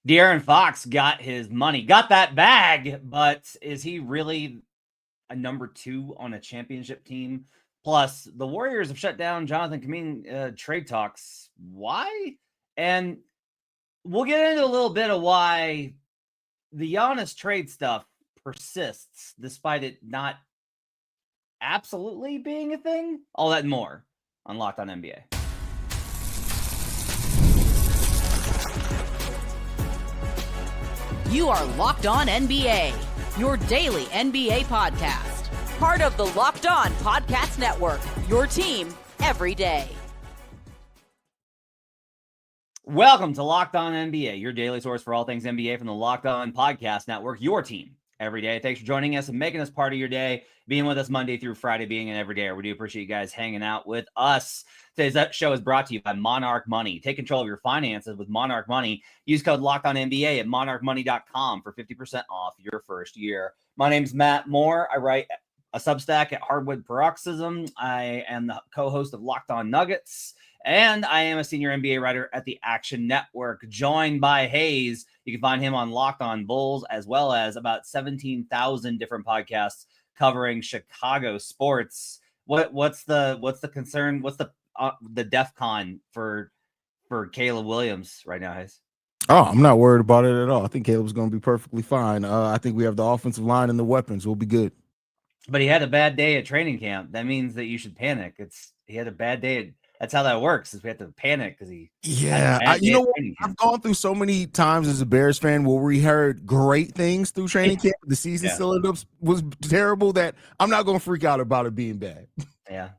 De'Aaron Fox got his money, got that bag, but is he really a number 2 on a championship team? Plus, the Warriors have shut down Jonathan Kuminga trade talks. Why? And we'll get into a little bit of why the Giannis trade stuff persists despite it not absolutely being a thing. All that and more on Locked On NBA. You are Locked On NBA, your daily NBA podcast. Part of the Locked On Podcast Network, your team every day. Welcome to Locked On NBA, your daily source for all things NBA from the Locked On Podcast Network, your team every day. Thanks for joining us and making us part of your day, being with us Monday through Friday, being an everyday. We do appreciate you guys hanging out with us. Today's show is brought to you by Monarch Money. Take control of your finances with Monarch Money. Use code LOCKEDONNBA at monarchmoney.com for 50% off your first year. My name's Matt Moore. I write a Substack at Hardwood Paroxysm. I am the co-host of Locked On Nuggets, and I am a senior NBA writer at the Action Network, joined by Haize. You can find him on Locked On Bulls, as well as about 17,000 different podcasts covering Chicago sports. What's the concern? What's the DEF CON for Caleb Williams right now, Haize? Oh, I'm not worried about it at all. I think Caleb's going to be perfectly fine. I think we have the offensive line and the weapons. We'll be good. But he had a bad day at training camp. That means that you should panic. He had a bad day. That's how that works. Is we have to panic because he. You know what? I've gone through so many times as a Bears fan where we heard great things through training camp. The season still was terrible. That I'm not going to freak out about it being bad. Yeah.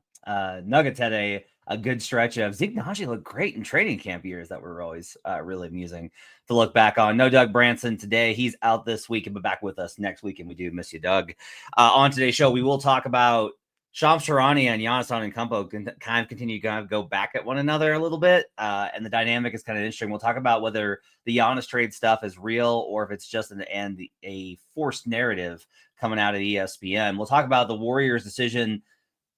Nuggets had a good stretch of Zeke Naji looked great in training camp years that were always really amusing to look back on. No Doug Branson today. He's out this week and be back with us next week, and we do miss you, Doug. On today's show, we will talk about Shams Charania and Giannis Antetokounmpo can kind of continue to go back at one another a little bit, and the dynamic is kind of interesting. We'll talk about whether the Giannis trade stuff is real or if it's just a forced narrative coming out of ESPN. We'll talk about the Warriors' decision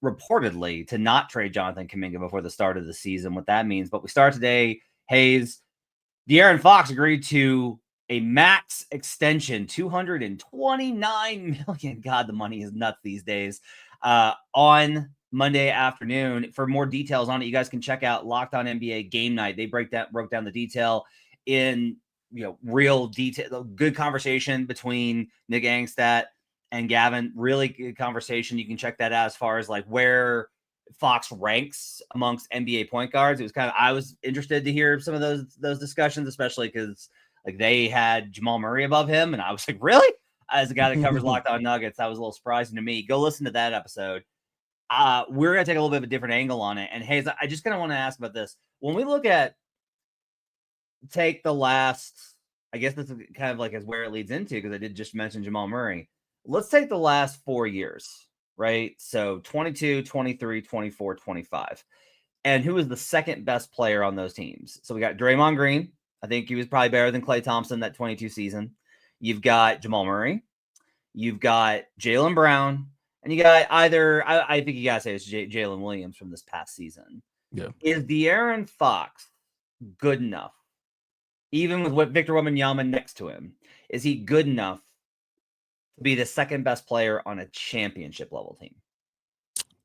reportedly to not trade Jonathan Kuminga before the start of the season, what that means. But we start today, Haize. De'Aaron Fox agreed to a max extension, $229 million. God, the money is nuts these days. On Monday afternoon. For more details on it, you guys can check out Locked On NBA Game Night. They broke down the detail in real detail. Good conversation between Nick Angstadt and Gavin. Really good conversation. You can check that out as far as like where Fox ranks amongst NBA point guards. It was I was interested to hear some of those discussions, especially because like they had Jamal Murray above him, and I was like, really? As a guy that covers Locked On Nuggets, that was a little surprising to me. Go listen to that episode. We're going to take a little bit of a different angle on it. And Haize, I just kind of want to ask about this. When we look at take the last, I guess this is kind of like as where it leads into, because I did just mention Jamal Murray. Let's take the last 4 years, right? So 22, 23, 24, 25. And who was the second best player on those teams? So we got Draymond Green. I think he was probably better than Klay Thompson that 22 season. You've got Jamal Murray. You've got Jaylen Brown. And you got I think you got to say it's Jalen Williams from this past season. Yeah. Is De'Aaron Fox good enough? Even with Victor Wembanyama next to him, is he good enough to be the second best player on a championship level team?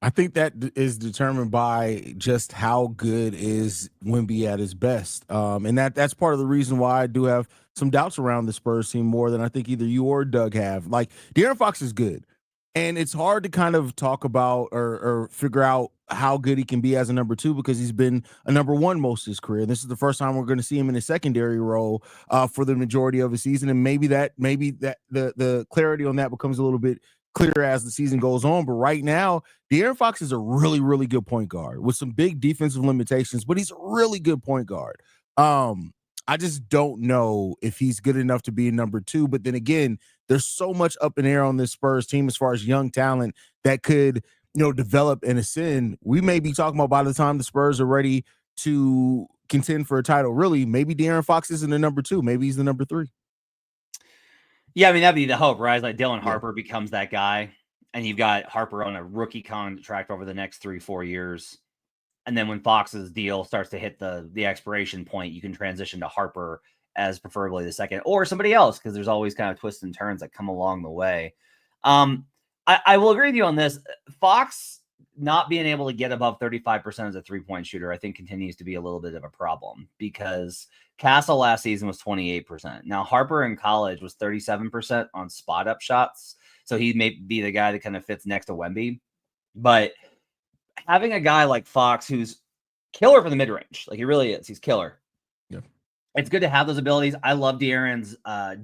I think that is determined by just how good is Wemby at his best. And that's part of the reason why I do have some doubts around the Spurs team more than I think either you or Doug have. Like, De'Aaron Fox is good. And it's hard to kind of talk about or figure out how good he can be as a number 2 because he's been a number 1 most of his career. This is the first time we're going to see him in a secondary role for the majority of the season. And maybe that the clarity on that becomes a little bit clearer as the season goes on. But right now, De'Aaron Fox is a really, really good point guard with some big defensive limitations, but he's a really good point guard. I just don't know if he's good enough to be a number 2. But then again, there's so much up in the air on this Spurs team as far as young talent that could, develop and ascend. We may be talking about by the time the Spurs are ready to contend for a title, really, maybe De'Aaron Fox isn't the number 2. Maybe he's the number 3. Yeah, I mean, that'd be the hope, right? Like Dylan Harper becomes that guy, and you've got Harper on a rookie contract over the next 3-4 years. And then when Fox's deal starts to hit the expiration point, you can transition to Harper as preferably the second, or somebody else, because there's always kind of twists and turns that come along the way. I will agree with you on this. Fox not being able to get above 35% as a three-point shooter, I think continues to be a little bit of a problem, because Castle last season was 28%. Now Harper in college was 37% on spot up shots. So he may be the guy that kind of fits next to Wemby. But having a guy like Fox who's killer for the mid-range, like he really is, he's killer. Yeah. It's good to have those abilities. I love De'Aaron's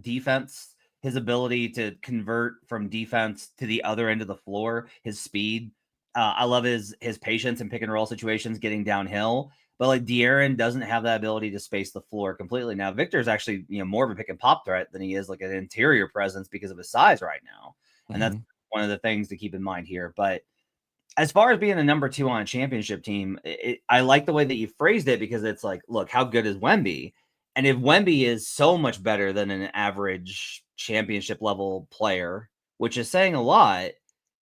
defense, his ability to convert from defense to the other end of the floor, his speed. I love his patience in pick and roll situations, getting downhill. But like De'Aaron doesn't have that ability to space the floor completely. Now Victor's actually, more of a pick and pop threat than he is like an interior presence because of his size right now, and that's one of the things to keep in mind here. But as far as being a number 2 on a championship team, I like the way that you phrased it, because it's like, look, how good is Wemby? And if Wemby is so much better than an average championship level player, which is saying a lot,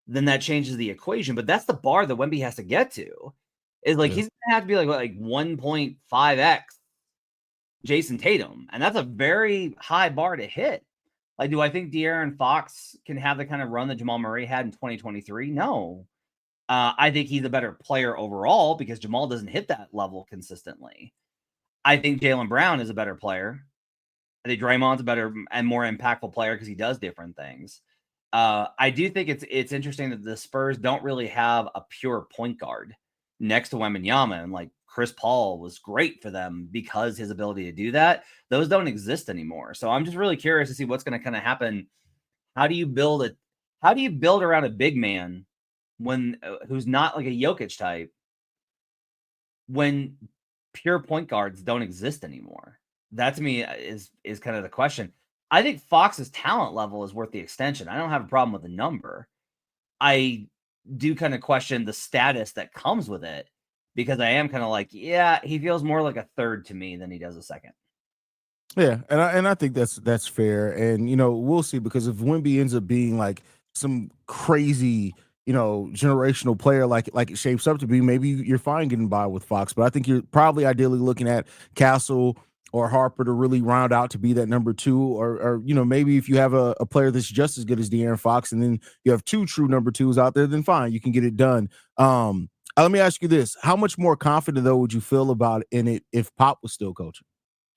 then that changes the equation. But that's the bar that Wemby has to get to. Is like he's gonna have to be like 1.5x Jason Tatum, and that's a very high bar to hit. Like, do I think De'Aaron Fox can have the kind of run that Jamal Murray had in 2023? No. I think he's a better player overall, because Jamal doesn't hit that level consistently. I think Jaylen Brown is a better player. I think Draymond's a better and more impactful player because he does different things. I do think it's interesting that the Spurs don't really have a pure point guard next to Wembanyama, and like Chris Paul was great for them because his ability to do that. Those don't exist anymore. So I'm just really curious to see what's going to kind of happen. How do you build around a big man when who's not like a Jokic type, when pure point guards don't exist anymore? That to me is kind of the question. I think Fox's talent level is worth the extension. I don't have a problem with the number. I do kind of question the status that comes with it, because I am kind of like, yeah, he feels more like a third to me than he does a second. Yeah, and I think that's fair, and we'll see, because if Wemby ends up being like some crazy generational player like it shapes up to be, maybe you're fine getting by with Fox, but I think you're probably ideally looking at Castle or Harper to really round out to be that number 2, or maybe if you have a player that's just as good as De'Aaron Fox, and then you have 2 true number 2s out there, then fine, you can get it done. Let me ask you this: how much more confident though would you feel about it if Pop was still coaching?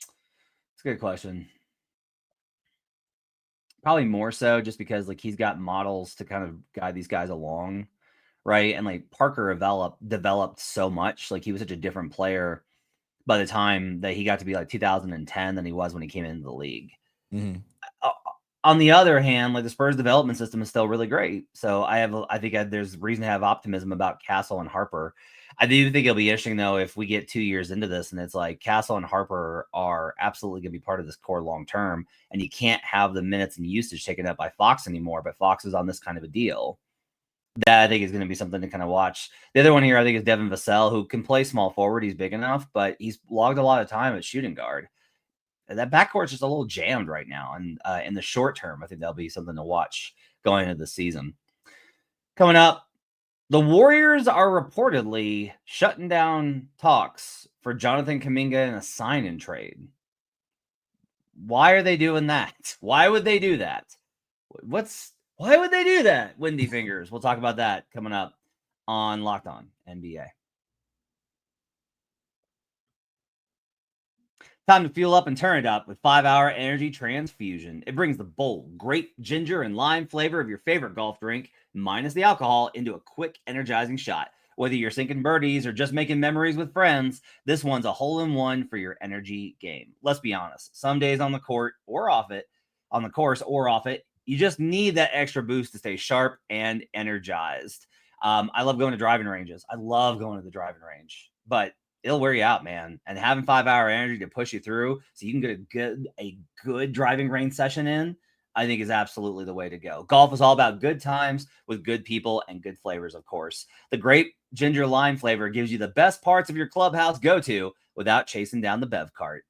It's a good question. Probably more so, just because like he's got models to kind of guide these guys along, right? And like Parker developed so much. Like he was such a different player by the time that he got to be like 2010 than he was when he came into the league. On the other hand, like the Spurs development system is still really great. So I think there's reason to have optimism about Castle and Harper. I do think it'll be interesting though if we get 2 years into this and it's like Castle and Harper are absolutely going to be part of this core long term, and you can't have the minutes and usage taken up by Fox anymore. But Fox is on this kind of a deal. That I think is going to be something to kind of watch. The other one here I think is Devin Vassell, who can play small forward. He's big enough, but he's logged a lot of time at shooting guard. That backcourt's just a little jammed right now. And in the short term, I think that'll be something to watch going into the season. Coming up, the Warriors are reportedly shutting down talks for Jonathan Kuminga in a sign-in trade. Why are they doing that? Why would they do that? Why would they do that? Windy fingers. We'll talk about that coming up on Locked On NBA. Time to fuel up and turn it up with 5-Hour Energy Transfusion. It brings the bold, grape, ginger, and lime flavor of your favorite golf drink, minus the alcohol, into a quick, energizing shot. Whether you're sinking birdies or just making memories with friends, this one's a hole-in-one for your energy game. Let's be honest. Some days on the course or off it, you just need that extra boost to stay sharp and energized. I love going to driving ranges. I love going to the driving range, but it'll wear you out, man. And having 5-Hour Energy to push you through so you can get a good driving range session in, I think is absolutely the way to go. Golf is all about good times with good people and good flavors, of course. The grape ginger lime flavor gives you the best parts of your clubhouse go-to without chasing down the bev cart.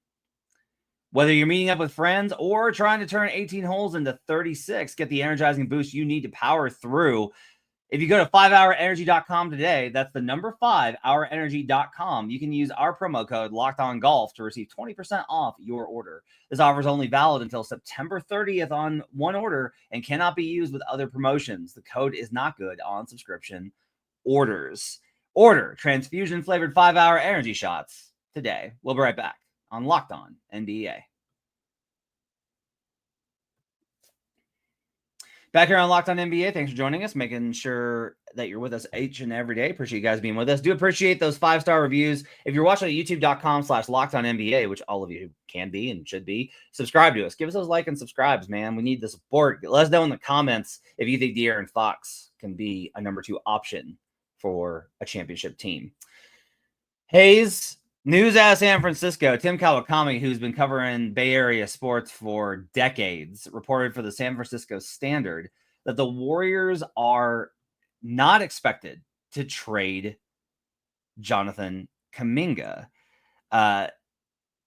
Whether you're meeting up with friends or trying to turn 18 holes into 36, get the energizing boost you need to power through If you go to 5hourenergy.com today, that's the number 5hourenergy.com. You can use our promo code LockedOnGolf to receive 20% off your order. This offer is only valid until September 30th on one order and cannot be used with other promotions. The code is not good on subscription orders. Order transfusion flavored 5-hour energy shots today. We'll be right back on Locked On NBA. Back here on Locked On NBA, thanks for joining us, making sure that you're with us each and every day. Appreciate you guys being with us. Do appreciate those 5-star reviews. If you're watching at youtube.com/LockedOnNBA, which all of you can be and should be, subscribe to us. Give us those like and subscribes, man. We need the support. Let us know in the comments if you think De'Aaron Fox can be a number 2 option for a championship team. Haize, news out of San Francisco. Tim Kawakami, who's been covering Bay Area sports for decades, reported for the San Francisco Standard that the Warriors are not expected to trade Jonathan Kuminga.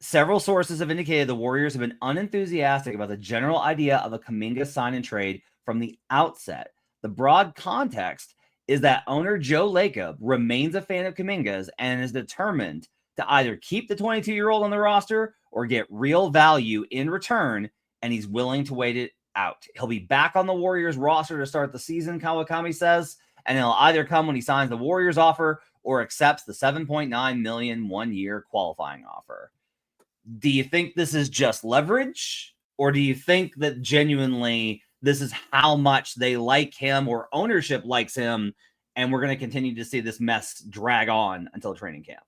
Several sources have indicated the Warriors have been unenthusiastic about the general idea of a Kuminga sign and trade from the outset. The broad context is that owner Joe Lacob remains a fan of Kuminga's and is determined to either keep the 22-year-old on the roster or get real value in return, and he's willing to wait it out. He'll be back on the Warriors roster to start the season, Kawakami says, and he'll either come when he signs the Warriors offer or accepts the $7.9 million one-year qualifying offer. Do you think this is just leverage, or do you think that genuinely this is how much they like him or ownership likes him, and we're going to continue to see this mess drag on until training camp?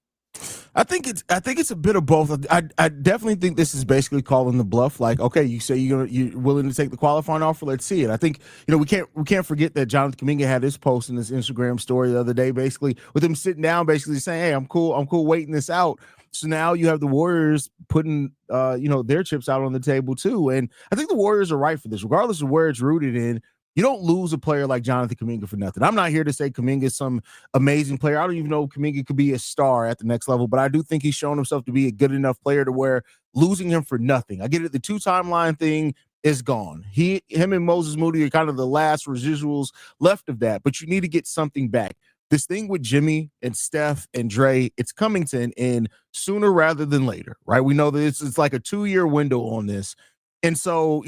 I think it's a bit of both. I definitely think this is basically calling the bluff. Like, okay, you say you're willing to take the qualifying offer. Let's see it. I think we can't forget that Jonathan Kuminga had this post in his Instagram story the other day, basically with him sitting down, basically saying, "Hey, I'm cool waiting this out." So now you have the Warriors putting their chips out on the table too, and I think the Warriors are right for this, regardless of where it's rooted in. You don't lose a player like Jonathan Kuminga for nothing. I'm not here to say Kuminga is some amazing player. I don't even know if Kuminga could be a star at the next level, but I do think he's shown himself to be a good enough player to where losing him for nothing. I get it. The 2-timeline thing is gone. Him and Moses Moody are kind of the last residuals left of that, but you need to get something back. This thing with Jimmy and Steph and Dre, it's coming to an end sooner rather than later, right? We know that it's like a 2-year window on this. And so,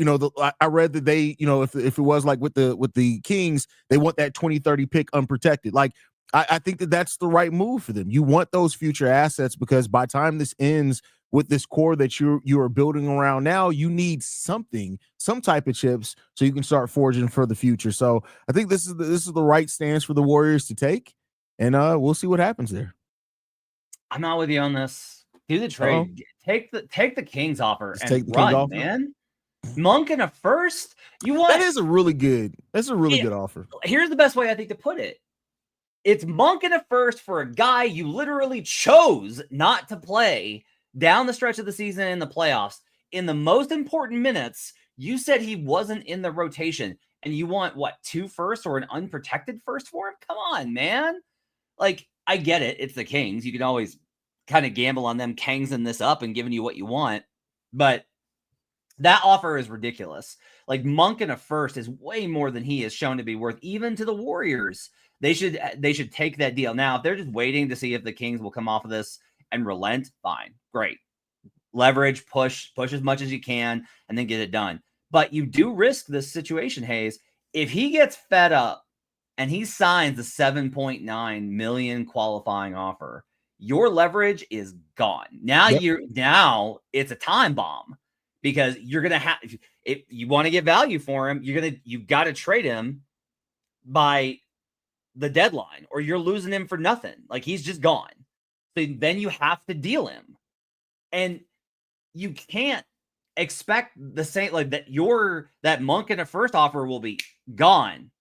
I read that they, if it was like with the Kings, they want that 2030 pick unprotected. Like, I think that's the right move for them. You want those future assets because by the time this ends with this core that you are building around now, you need some type of chips so you can start forging for the future. So I think this is the right stance for the Warriors to take, and we'll see what happens there. I'm not with you on this. Do the trade. Take the Kings offer and take the run, Kings offer, man. Monk in a first. That's a really good offer. Here's the best way I think to put it. It's Monk in a first for a guy you literally chose not to play down the stretch of the season in the playoffs. In the most important minutes, you said he wasn't in the rotation, and you want, 2 firsts or an unprotected first for him? Come on, man. Like, I get it. It's the Kings. You can always kind of gamble on them kangsing this up and giving you what you want, but that offer is ridiculous. Like, Monk in a first is way more than he has shown to be worth, even to the Warriors. They should take that deal. Now, if they're just waiting to see if the Kings will come off of this and relent, fine, great. Leverage, push as much as you can, and then get it done. But you do risk this situation, Haize. If he gets fed up and he signs the $7.9 million qualifying offer, your leverage is gone. Now now it's a time bomb. Because you're gonna have, if you want to get value for him, you've got to trade him by the deadline, or you're losing him for nothing. Like, he's just gone. So then you have to deal him, and you can't expect the same, like, that Monk in a first offer will be gone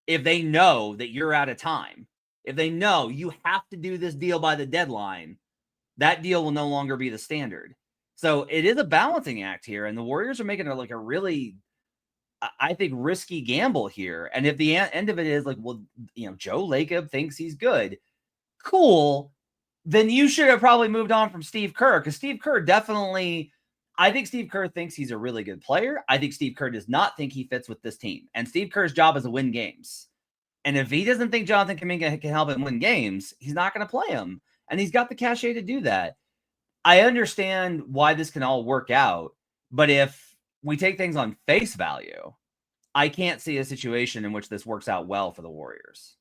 if they know that you're out of time. If they know you have to do this deal by the deadline, that deal will no longer be the standard. So it is a balancing act here, and the Warriors are making it like a really, I think, risky gamble here. And if the end of it is like, well, Joe Lacob thinks he's good, cool, then you should have probably moved on from Steve Kerr, because Steve Kerr I think Steve Kerr thinks he's a really good player. I think Steve Kerr does not think he fits with this team. And Steve Kerr's job is to win games. And if he doesn't think Jonathan Kuminga can help him win games, he's not going to play him. And he's got the cachet to do that. I understand why this can all work out. But if we take things on face value, I can't see a situation in which this works out well for the Warriors.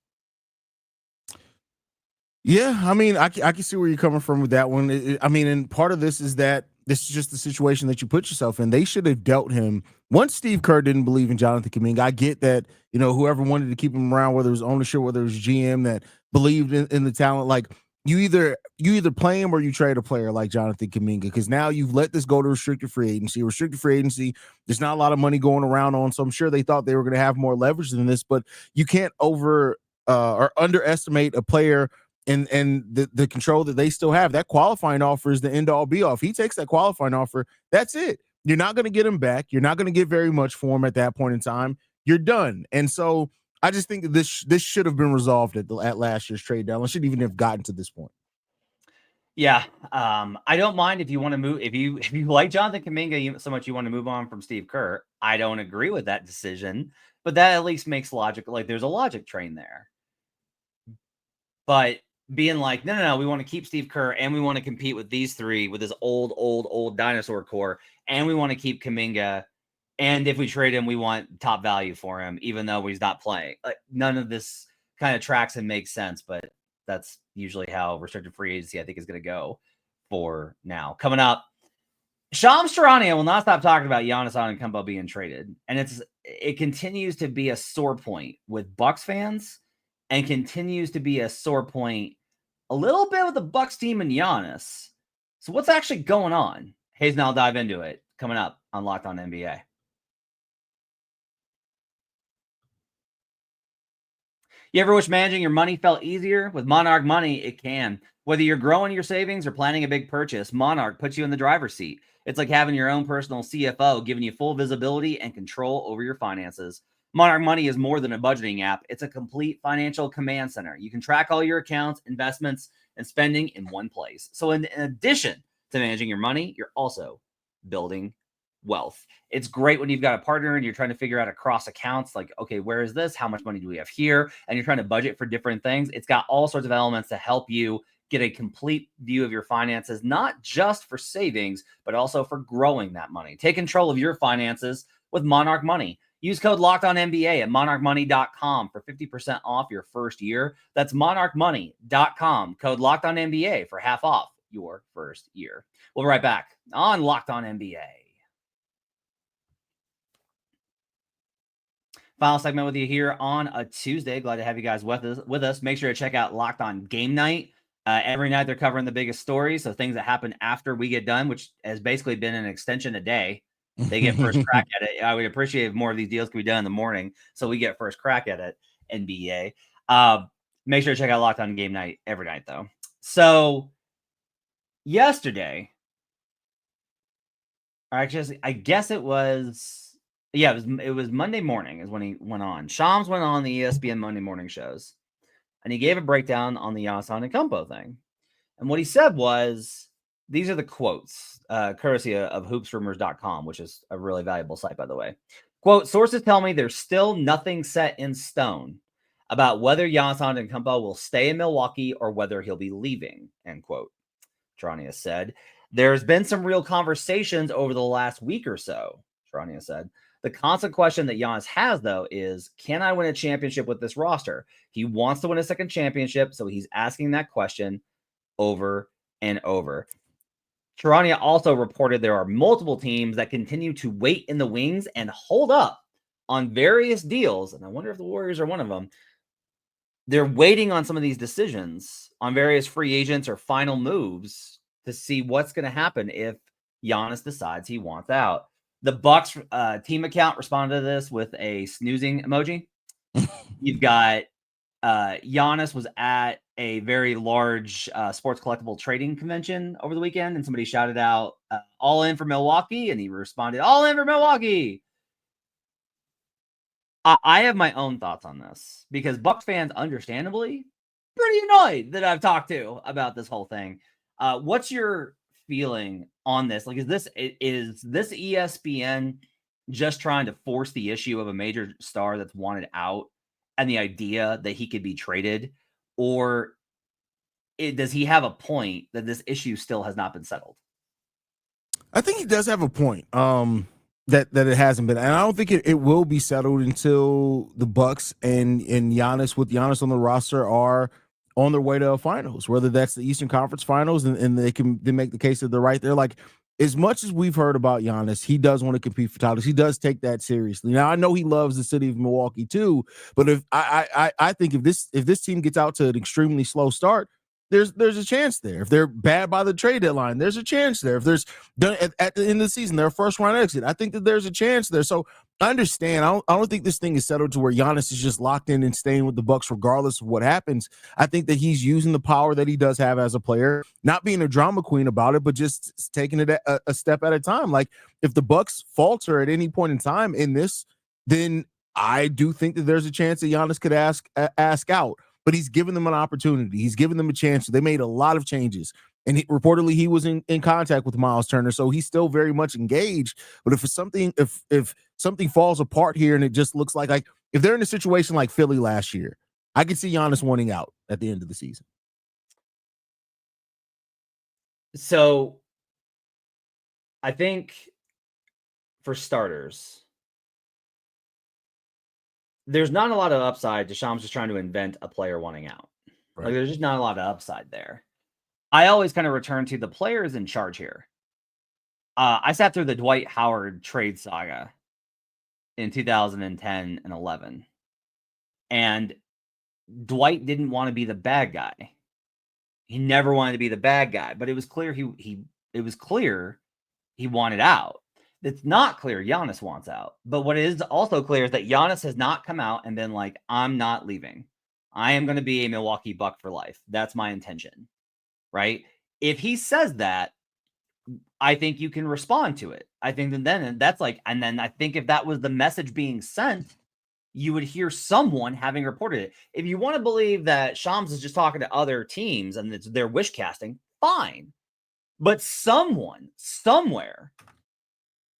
Yeah, I mean, I can see where you're coming from with that one. I mean, and part of this is that this is just the situation that you put yourself in. They should have dealt him. Once Steve Kerr didn't believe in Jonathan Kuminga, I get that, whoever wanted to keep him around, whether it was ownership, whether it was GM that believed in the talent, like you either play him or you trade a player like Jonathan Kuminga, because now you've let this go to restricted free agency. Restricted free agency, there's not a lot of money going around on, so I'm sure they thought they were going to have more leverage than this, but you can't or underestimate a player and the control that they still have. That qualifying offer is the end all be all. If he takes that qualifying offer, that's it. You're not going to get him back. You're not going to get very much for him at that point in time. You're done. And so I just think that this should have been resolved at last year's trade deadline. Shouldn't even have gotten to this point. Yeah, I don't mind if you want to move. If you like Jonathan Kuminga so much you want to move on from Steve Kerr. I don't agree with that decision, but that at least makes logic. Like there's a logic train there. But being like, no, we want to keep Steve Kerr and we want to compete with these three with his old dinosaur core, and we want to keep Kuminga. And if we trade him, we want top value for him, even though he's not playing. Like, none of this kind of tracks and makes sense, but that's usually how restricted free agency, I think, is going to go for now. Coming up, Shams Charania will not stop talking about Giannis Antetokounmpo being traded. And it continues to be a sore point with Bucks fans and continues to be a sore point a little bit with the Bucks team and Giannis. So what's actually going on? Haize and I'll dive into it coming up on Locked On NBA. You ever wish managing your money felt easier? With Monarch Money, it can. Whether you're growing your savings or planning a big purchase, Monarch puts you in the driver's seat. It's like having your own personal CFO, giving you full visibility and control over your finances. Monarch Money is more than a budgeting app. It's a complete financial command center. You can track all your accounts, investments, and spending in one place. So in addition to managing your money, you're also building wealth. It's great when you've got a partner and you're trying to figure out across accounts, like, okay, where is this? How much money do we have here? And you're trying to budget for different things. It's got all sorts of elements to help you get a complete view of your finances, not just for savings, but also for growing that money. Take control of your finances with Monarch Money. Use code LOCKEDONNBA at monarchmoney.com for 50% off your first year. That's monarchmoney.com. Code LOCKEDONNBA for half off your first year. We'll be right back on Locked On NBA. Final segment with you here on a Tuesday. Glad to have you guys with us. Make sure to check out Locked On Game Night. Every night they're covering the biggest stories, so things that happen after we get done, which has basically been an extension a day. They get first crack at it. I would appreciate if more of these deals could be done in the morning, so we get first crack at it, NBA. Make sure to check out Locked On Game Night every night, though. So yesterday, or actually, I guess it was... Yeah, it was Monday morning is when he went on. Shams went on the ESPN Monday morning shows, and he gave a breakdown on the Giannis Antetokounmpo thing. And what he said was, these are the quotes, courtesy of hoopsrumors.com, which is a really valuable site, by the way. Quote, sources tell me there's still nothing set in stone about whether Giannis Antetokounmpo will stay in Milwaukee or whether he'll be leaving, end quote. Charania said, there's been some real conversations over the last week or so, Charania said. The constant question that Giannis has, though, is, can I win a championship with this roster? He wants to win a second championship, so he's asking that question over and over. Charania also reported there are multiple teams that continue to wait in the wings and hold up on various deals, and I wonder if the Warriors are one of them. They're waiting on some of these decisions on various free agents or final moves to see what's going to happen if Giannis decides he wants out. The Bucks team account responded to this with a snoozing emoji. You've got Giannis was at a very large sports collectible trading convention over the weekend, and somebody shouted out, all in for Milwaukee, and he responded, all in for Milwaukee. I have my own thoughts on this, because Bucks fans, understandably, pretty annoyed that I've talked to about this whole thing. What's your feeling on this? Like, is this ESPN just trying to force the issue of a major star that's wanted out and the idea that he could be traded, or does he have a point that this issue still has not been settled? I think he does have a point. That it hasn't been, and I don't think it will be settled until the Bucks and Giannis, with Giannis on the roster, are on their way to a finals, whether that's the Eastern Conference Finals, and they can then make the case that they're right there. Like, as much as we've heard about Giannis, he does want to compete for titles. He does take that seriously. Now, I know he loves the city of Milwaukee too, but if I think if this team gets out to an extremely slow start, there's a chance there. If they're bad by the trade deadline, there's a chance there. If there's done at the end of the season, they're a first round exit, I think that there's a chance there. So I understand. I don't think this thing is settled to where Giannis is just locked in and staying with the Bucks regardless of what happens. I think that he's using the power that he does have as a player, not being a drama queen about it, but just taking it a step at a time. Like, if the Bucks falter at any point in time in this, then I do think that there's a chance that Giannis could ask out. But he's given them an opportunity. He's given them a chance. They made a lot of changes. And reportedly he was in contact with Miles Turner. So he's still very much engaged. But if something falls apart here and it just looks like if they're in a situation like Philly last year, I could see Giannis wanting out at the end of the season. So I think, for starters, there's not a lot of upside to Shams just trying to invent a player wanting out. Right. Like, there's just not a lot of upside there. I always kind of return to the players in charge here. I sat through the Dwight Howard trade saga in 2010 and 11. And Dwight didn't want to be the bad guy. He never wanted to be the bad guy, but it was clear he wanted out. It's not clear Giannis wants out. But what is also clear is that Giannis has not come out and been like, I'm not leaving. I am going to be a Milwaukee Buck for life. That's my intention, right? If he says that, I think you can respond to it. I think that then that's like, and then I think if that was the message being sent, you would hear someone having reported it. If you want to believe that Shams is just talking to other teams and it's their wish casting, fine. But someone, somewhere,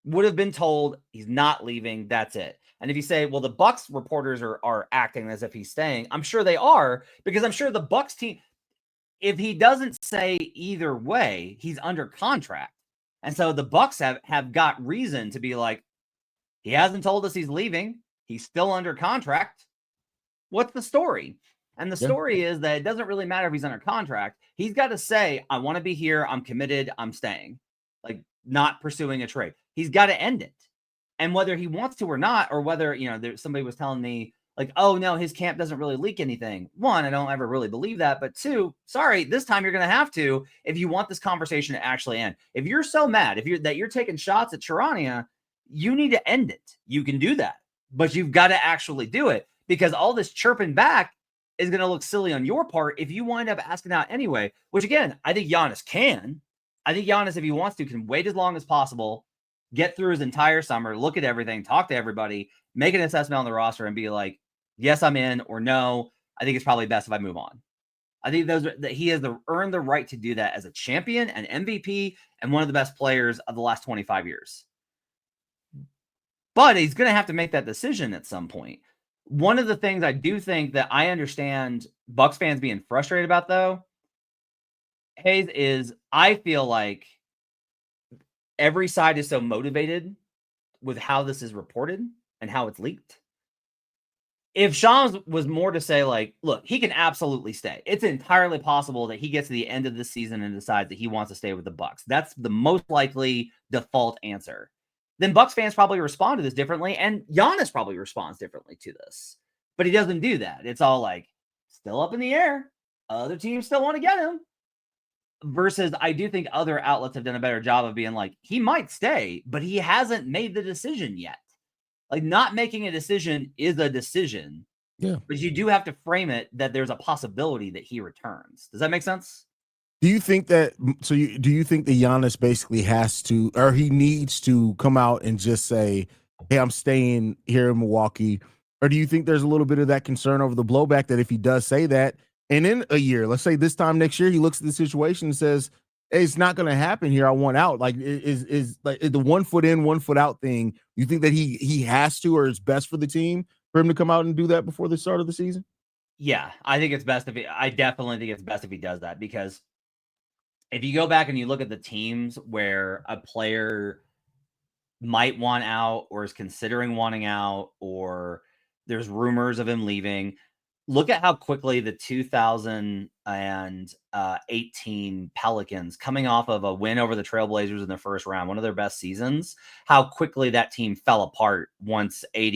would have been told he's not leaving. That's it. And if you say, well, the Bucks reporters are acting as if he's staying, I'm sure they are, because I'm sure the Bucks team, if he doesn't say either way, he's under contract. And so the Bucks have got reason to be like, he hasn't told us he's leaving. He's still under contract. What's the story? And the story is that it doesn't really matter if he's under contract. He's got to say, I want to be here. I'm committed. I'm staying. Like, not pursuing a trade. He's got to end it. And whether he wants to or not, or whether, somebody was telling me like, oh no, his camp doesn't really leak anything. One, I don't ever really believe that. But two, sorry, this time you're going to have to, if you want this conversation to actually end. If you're so mad, that you're taking shots at Charania, you need to end it. You can do that, but you've got to actually do it, because all this chirping back is going to look silly on your part if you wind up asking out anyway, which again, I think Giannis can. I think Giannis, if he wants to, can wait as long as possible, get through his entire summer, look at everything, talk to everybody, make an assessment on the roster, and be like, yes, I'm in, or no, I think it's probably best if I move on. I think that he has earned the right to do that as a champion, an MVP, and one of the best players of the last 25 years. But he's going to have to make that decision at some point. One of the things I do think that I understand Bucks fans being frustrated about, though, Haize, is I feel like every side is so motivated with how this is reported and how it's leaked. If Shams was more to say, like, look, he can absolutely stay. It's entirely possible that he gets to the end of the season and decides that he wants to stay with the Bucks. That's the most likely default answer. Then Bucks fans probably respond to this differently, and Giannis probably responds differently to this. But he doesn't do that. It's all like, still up in the air. Other teams still want to get him. Versus, I do think other outlets have done a better job of being like, he might stay, but he hasn't made the decision yet. Like, not making a decision is a decision. Yeah. But you do have to frame it that there's a possibility that he returns. Does that make sense? Do you think that, do you think that Giannis basically has to, or he needs to come out and just say, hey, I'm staying here in Milwaukee? Or do you think there's a little bit of that concern over the blowback that if he does say that, and in a year, let's say this time next year, he looks at the situation and says, hey, it's not going to happen here. I want out. Like, is like the 1 foot in, 1 foot out thing. You think that he has to, or is best for the team for him to come out and do that before the start of the season? Yeah, I think it's best if I definitely think it's best if he does that, because if you go back and you look at the teams where a player might want out or is considering wanting out, or there's rumors of him leaving, look at how quickly the 2018 Pelicans, coming off of a win over the Trailblazers in the first round, one of their best seasons, how quickly that team fell apart once AD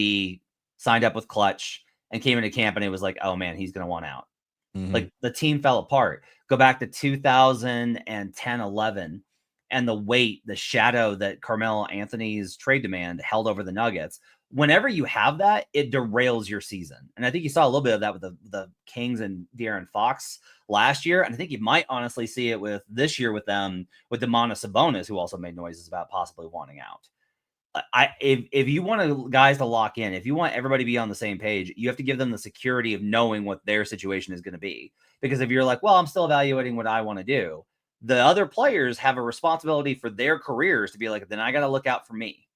signed up with Clutch and came into camp, and it was like, oh man, he's going to want out. Like the team fell apart. Go back to 2010-11 and the weight, the shadow that Carmelo Anthony's trade demand held over the Nuggets. Whenever you have that, it derails your season. And I think you saw a little bit of that with the Kings and De'Aaron Fox last year. And I think you might honestly see it with this year with them, with Domantas Sabonis, who also made noises about possibly wanting out. If you want guys to lock in, if you want everybody to be on the same page, you have to give them the security of knowing what their situation is going to be. Because if you're like, well, I'm still evaluating what I want to do, the other players have a responsibility for their careers to be like, then I got to look out for me.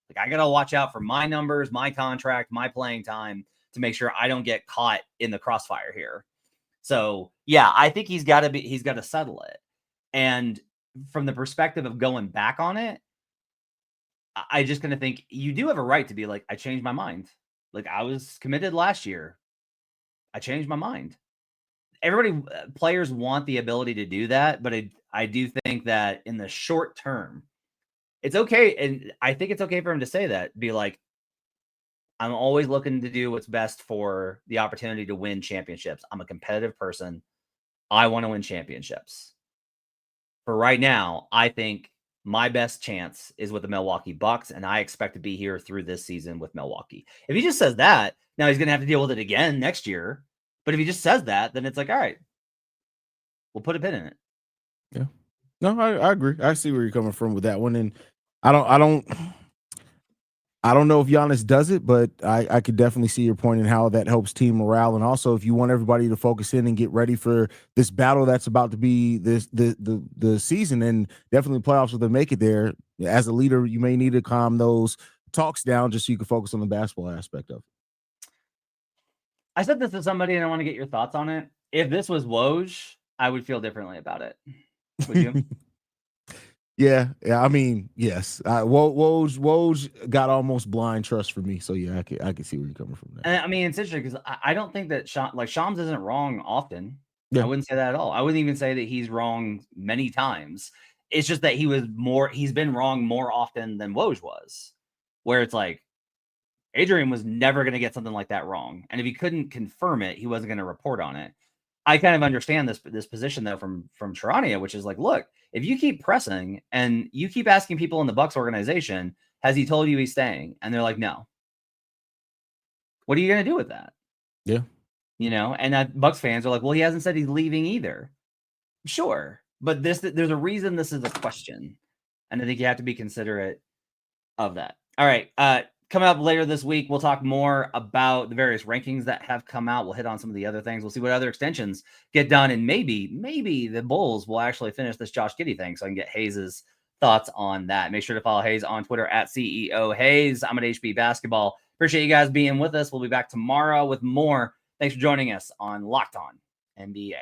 Like, I got to watch out for my numbers, my contract, my playing time, to make sure I don't get caught in the crossfire here. So yeah, I think he's got to settle it. And from the perspective of going back on it, I just going to think you do have a right to be like, I changed my mind. Like, I was committed last year. I changed my mind. Everybody, players want the ability to do that, but I do think that in the short term, it's okay. And I think it's okay for him to say that, be like, I'm always looking to do what's best for the opportunity to win championships. I'm a competitive person. I want to win championships. For right now, I think my best chance is with the Milwaukee Bucks, and I expect to be here through this season with Milwaukee. If he just says that, now he's going to have to deal with it again next year. But if he just says that, then it's like, all right, we'll put a pin in it. Yeah. No, I agree. I see where you're coming from with that one. And I don't know if Giannis does it, but I could definitely see your point in how that helps team morale. And also, if you want everybody to focus in and get ready for this battle that's about to be the season, and definitely playoffs, if they make it there, as a leader, you may need to calm those talks down just so you can focus on the basketball aspect of it. I said this to somebody, and I want to get your thoughts on it. If this was Woj, I would feel differently about it. Would you? Yeah. I mean, yes. Woj got almost blind trust for me. So yeah, I can see where you're coming from there. And I mean, it's interesting because I don't think that Shams isn't wrong often. Yeah. I wouldn't say that at all. I wouldn't even say that he's wrong many times. It's just that he's been wrong more often than Woj was, where it's like Adrian was never going to get something like that wrong. And if he couldn't confirm it, he wasn't going to report on it. I kind of understand this position though from Charania, which is like, look, if you keep pressing and you keep asking people in the Bucks organization, has he told you he's staying? And they're like, no. What are you going to do with that? Yeah. You know, and that Bucks fans are like, well, he hasn't said he's leaving either. Sure. But there's a reason this is a question. And I think you have to be considerate of that. All right. Coming up later this week, we'll talk more about the various rankings that have come out. We'll hit on some of the other things. We'll see what other extensions get done. And maybe the Bulls will actually finish this Josh Giddey thing so I can get Haize's thoughts on that. Make sure to follow Haize on Twitter at CEO Haize. I'm at HB Basketball. Appreciate you guys being with us. We'll be back tomorrow with more. Thanks for joining us on Locked On NBA.